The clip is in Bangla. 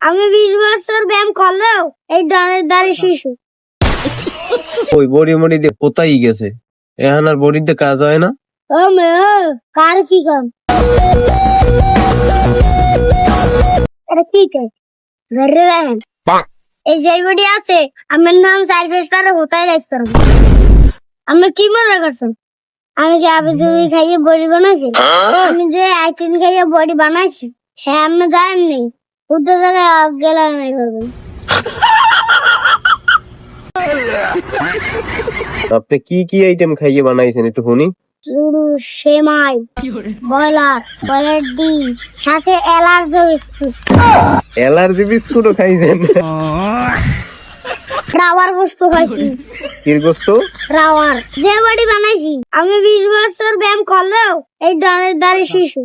আমি 20 বছর ব্যায়াম করলেও এই ডানের দাঁড়ি শিশু। ওই বড়ি মড়ি দিয়ে কোথায় গেছে, এখন আর বড়িতে কাজ হয় না। ও মেয়ে, কার কি কাম? এটা কি কাজ? ঘরে দেখেন, এই যে বডি আছে, আমার নাম সাইবেস্টারে হতাই রাখতে পারবো। আমি কি মনে করছেন? আমি যে আপনি যদি খাইয়ে বডি বানাইছি, আমি যে আইটিন খাইয়ে বডি বানাইছি, হ্যাঁ আপনি জানেন নি, উঠতে জায়গায় গেলে নাই করবেন। আপনি কি কি আইটেম খাইয়ে বানাইছেন একটু শুনি। চুরু, সেমাই, ব্রয়লার ডিম, সাথে এলার্জি বিস্কুট। অ্যালার্জি বিস্কুটও খাইছেন? রাওয়ার বস্তু খাইছি। কি গোস্ত? রাওয়ার যে বডি বানাইছি, আমি 20 বছর ব্যায়াম করলেও এই ডানের দাঁড়ি শিশু।